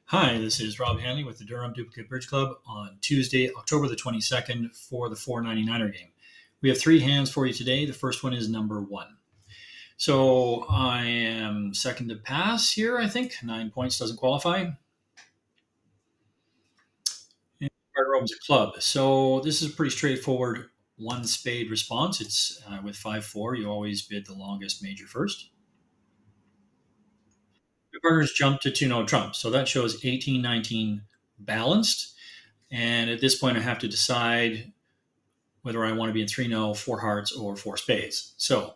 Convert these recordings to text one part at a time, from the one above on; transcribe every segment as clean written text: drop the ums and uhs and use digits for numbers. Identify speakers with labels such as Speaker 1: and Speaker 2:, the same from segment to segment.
Speaker 1: Hi, this is Rob Hanley with the Durham Duplicate Bridge Club on Tuesday, October the 22nd for the 499er game. We have three hands for you today. The first one is number one. So I am second to pass here, I think. 9 points doesn't qualify. And Carter opens a club. So this is a pretty straightforward one spade response. It's with 5-4. You always bid the longest major first. The partners jump to 2 no trump. So that shows 18-19 balanced. And at this point, I have to decide whether I want to be in 3 no, 4 hearts, or 4 spades. So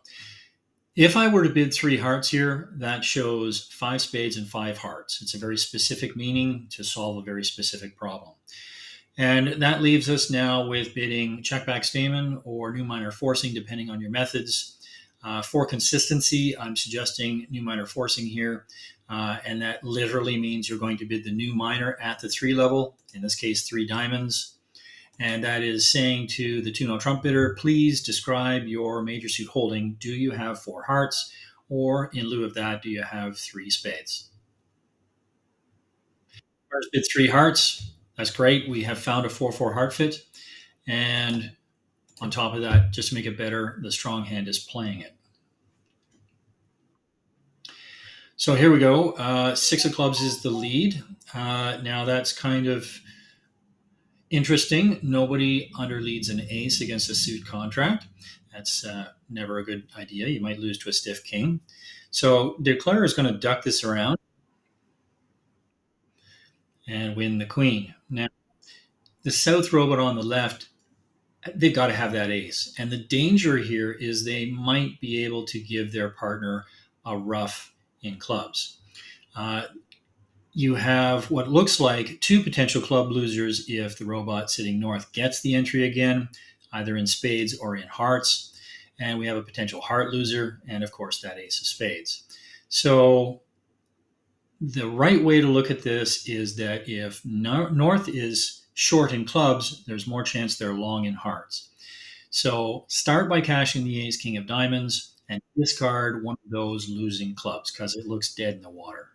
Speaker 1: if I were to bid 3 hearts here, that shows 5 spades and 5 hearts. It's a very specific meaning to solve a very specific problem. And that leaves us now with bidding check back stamen or new minor forcing, depending on your methods. For consistency, I'm suggesting new minor forcing here. And that literally means you're going to bid the new minor at the 3 level, in this case, 3 diamonds. And that is saying to the 2 no trump bidder, please describe your major suit holding. Do you have 4 hearts? Or in lieu of that, do you have 3 spades? First bid 3 hearts. That's great. We have found a 4-4 heart fit. And on top of that, just to make it better, the strong hand is playing it. So here we go. 6 of clubs is the lead. Now that's kind of interesting. Nobody underleads an ace against a suit contract. That's never a good idea. You might lose to a stiff king. So Declare is going to duck this around and win the queen. Now, the south robot on the left, they've got to have that ace. And the danger here is they might be able to give their partner a ruff in clubs. You have what looks like 2 potential club losers if the robot sitting north gets the entry again, either in spades or in hearts. And we have a potential heart loser, and of course, that ace of spades. So the right way to look at this is that if north is short in clubs, there's more chance they're long in hearts. So start by cashing the ace king of diamonds and discard one of those losing clubs because it looks dead in the water.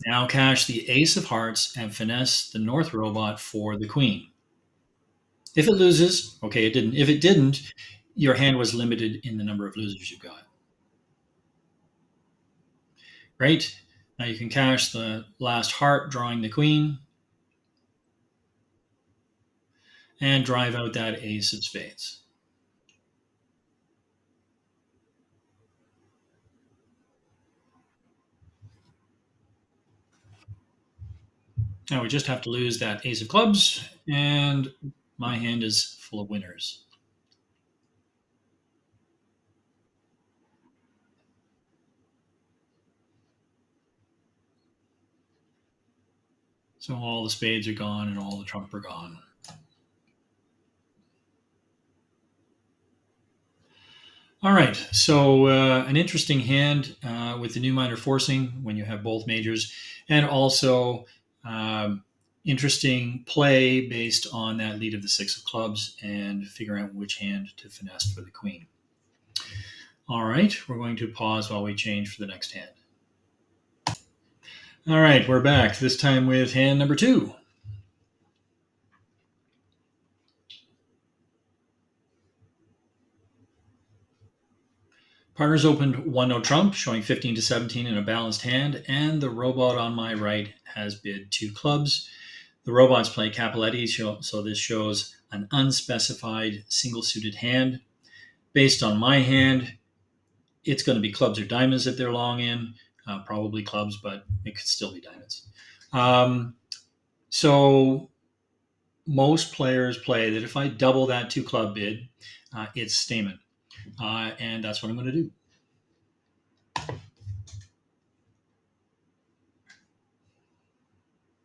Speaker 1: Now cash the ace of hearts and finesse the north robot for the queen. If it loses, okay, it didn't. If it didn't, your hand was limited in the number of losers you got. Great. Now you can cash the last heart, drawing the queen, and drive out that ace of spades. Now we just have to lose that ace of clubs, and my hand is full of winners. So all the spades are gone and all the trump are gone. All right, so an interesting hand with the new minor forcing when you have both majors, and also interesting play based on that lead of the 6 of clubs and figuring out which hand to finesse for the queen. All right, we're going to pause while we change for the next hand. All right, we're back, this time with hand number 2. Partners opened 1 no trump, showing 15-17 in a balanced hand, and the robot on my right has bid 2 clubs. The robots play Capoletti, so this shows an unspecified single suited hand. Based on my hand, it's going to be clubs or diamonds that they're long in, probably clubs, but it could still be diamonds. So most players play that if I double that 2 club bid, it's stamen. And that's what I'm going to do.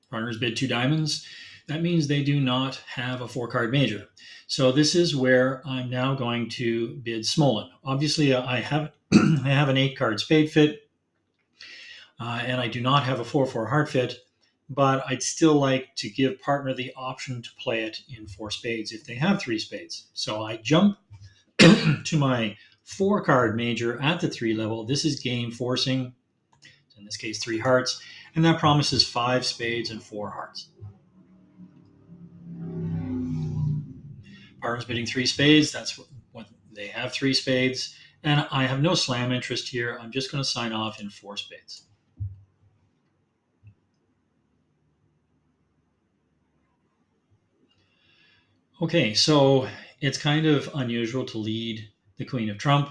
Speaker 1: Partners bid 2 diamonds. That means they do not have a 4-card major. So this is where I'm now going to bid Smolen. Obviously, I have I have an 8-card spade fit, and I do not have a 4-4 heart fit, but I'd still like to give partner the option to play it in 4 spades if they have 3 spades. So I jump to my 4-card major at the 3 level. This is game forcing. in this case, three hearts, and that promises five spades and four hearts. Partner's bidding three spades. That's what they have, three spades. And I have no slam interest here. I'm just going to sign off in four spades. Okay, so it's kind of unusual to lead the Queen of Trump.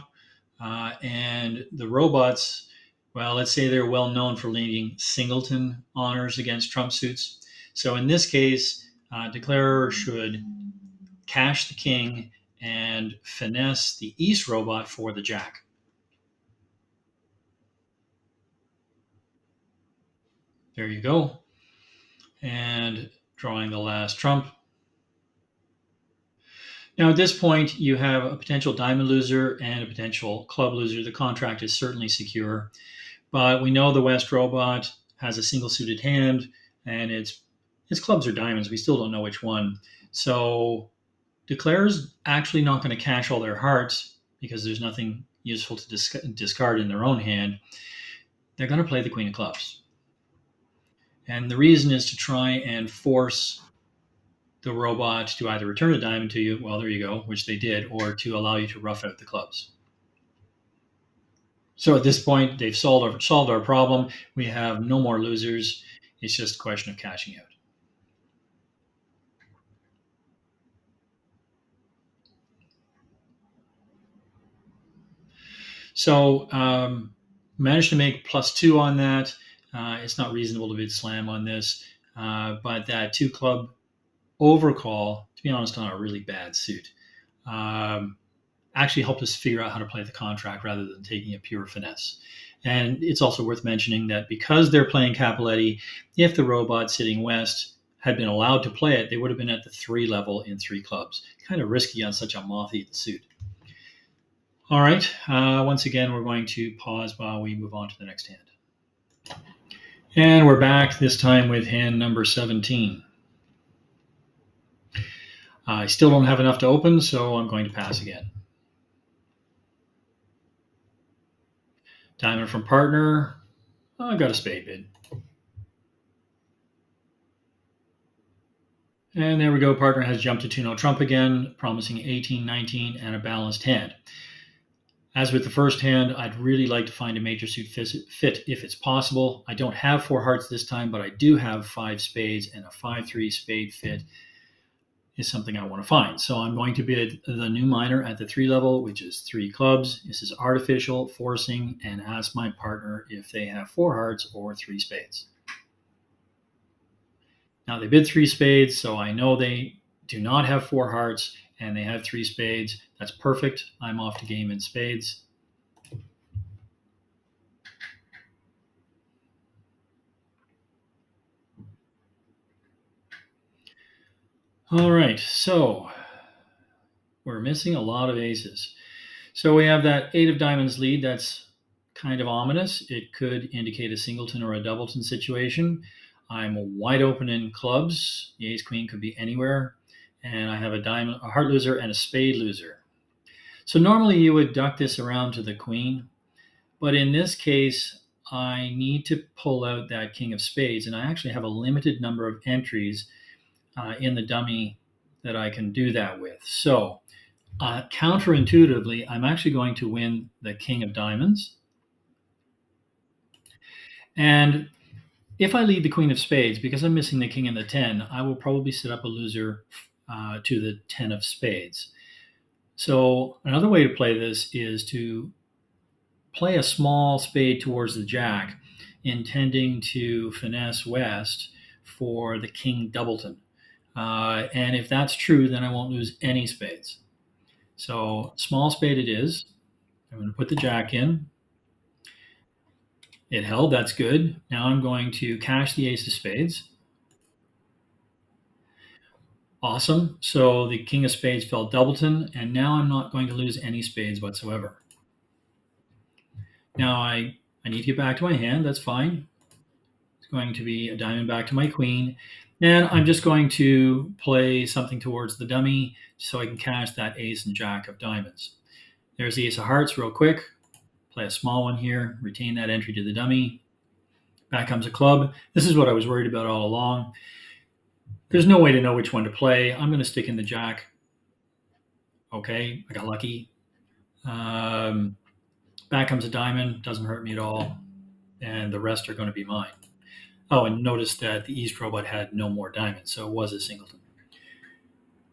Speaker 1: And the robots, well, let's say they're well known for leading singleton honors against Trump suits. So in this case, declarer should cash the king and finesse the east robot for the jack. There you go. And drawing the last trump. Now, at this point, you have a potential diamond loser and a potential club loser. The contract is certainly secure, but we know the West robot has a single suited hand, and its clubs are diamonds. We still don't know which one. So, declarer's actually not going to cash all their hearts because there's nothing useful to discard in their own hand. They're going to play the queen of clubs. And the reason is to try and force the robot to either return a diamond to you, well, there you go, which they did, or to allow you to rough out the clubs. So at this point, they've solved our problem. We have no more losers. It's just a question of cashing out. So managed to make +2 on that. It's not reasonable to bid slam on this, but that two club overcall, to be honest, on a really bad suit, actually helped us figure out how to play the contract rather than taking a pure finesse. And it's also worth mentioning that because they're playing Capoletti, if the robot sitting west had been allowed to play it, they would have been at the 3 level in 3 clubs. Kind of risky on such a moth-eaten suit. All right, once again, we're going to pause while we move on to the next hand. And we're back, this time with hand number 17. I still don't have enough to open, so I'm going to pass again. Diamond from partner. Oh, I've got a spade bid. And there we go. Partner has jumped to 2-0 trump again, promising 18, 19, and a balanced hand. As with the first hand, I'd really like to find a major suit fit if it's possible. I don't have 4 hearts this time, but I do have 5 spades, and a 5-3 spade fit is something I want to find. So I'm going to bid the new minor at the 3 level, which is 3 clubs. This is artificial, forcing, and ask my partner if they have 4 hearts or 3 spades. Now they bid 3 spades, so I know they do not have 4 hearts, and they have 3 spades. That's perfect. I'm off to game in spades. All right, so we're missing a lot of aces. So we have that 8 of diamonds lead. That's kind of ominous. It could indicate a singleton or a doubleton situation. I'm wide open in clubs. The ace queen could be anywhere. And I have a heart loser, and a spade loser. So normally you would duck this around to the queen, but in this case, I need to pull out that king of spades, and I actually have a limited number of entries in the dummy that I can do that with. So counterintuitively, I'm actually going to win the king of diamonds. And if I lead the queen of spades, because I'm missing the king and the 10, I will probably set up a loser to the 10 of spades. So another way to play this is to play a small spade towards the jack, intending to finesse west for the king doubleton. And if that's true, then I won't lose any spades. So small spade it is. I'm going to put the jack in. It held, that's good. Now I'm going to cash the ace of spades. Awesome. So the king of spades fell doubleton, and now I'm not going to lose any spades whatsoever. Now I need to get back to my hand. That's fine. It's going to be a diamond back to my queen. And I'm just going to play something towards the dummy so I can cash that ace and jack of diamonds. There's the ace of hearts real quick. Play a small one here. Retain that entry to the dummy. Back comes a club. This is what I was worried about all along. There's no way to know which one to play. I'm going to stick in the jack. Okay, I got lucky. Um, Back comes a diamond. Doesn't hurt me at all. And the rest are going to be mine. Oh, and notice that the East robot had no more diamonds, so it was a singleton.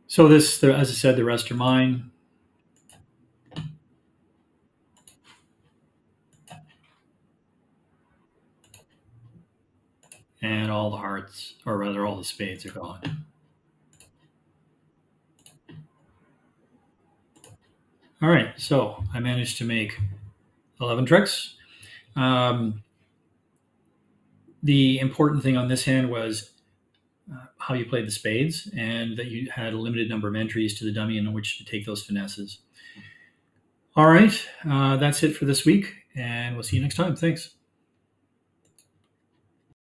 Speaker 1: So this, as I said, the rest are mine. And all the hearts, or rather all the spades are gone. All right, so I managed to make 11 tricks. Um, the important thing on this hand was how you played the spades and that you had a limited number of entries to the dummy in which to take those finesses. All right, that's it for this week, and we'll see you next time. Thanks.